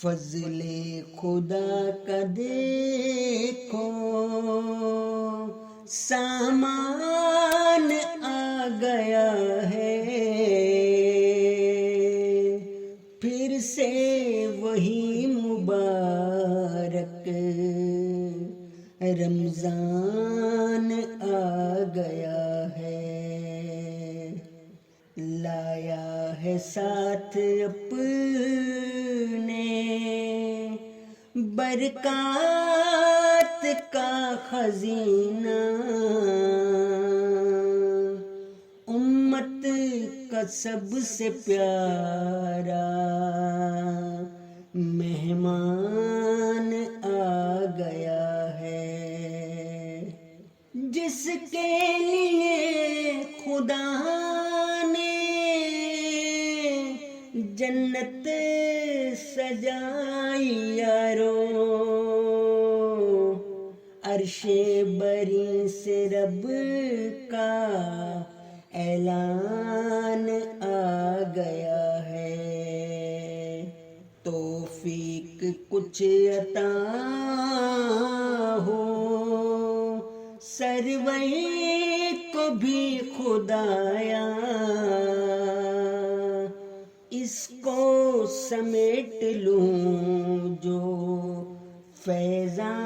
فضل خدا کا دیکھو سامان آ گیا ہے، پھر سے وہی مبارک رمضان آ گیا ہے، لایا ہے ساتھ اپنے برکات کا خزینہ، امت کا سب سے پیارا مہمان آ گیا ہے، جس کے لیے خدا نے جنت سجائی یارو، عرش بری سے رب کا اعلان آ گیا ہے، توفیق کچھ عطا ہو سرور کو بھی خدایا، اس کو سمیٹ لوں جو فیضان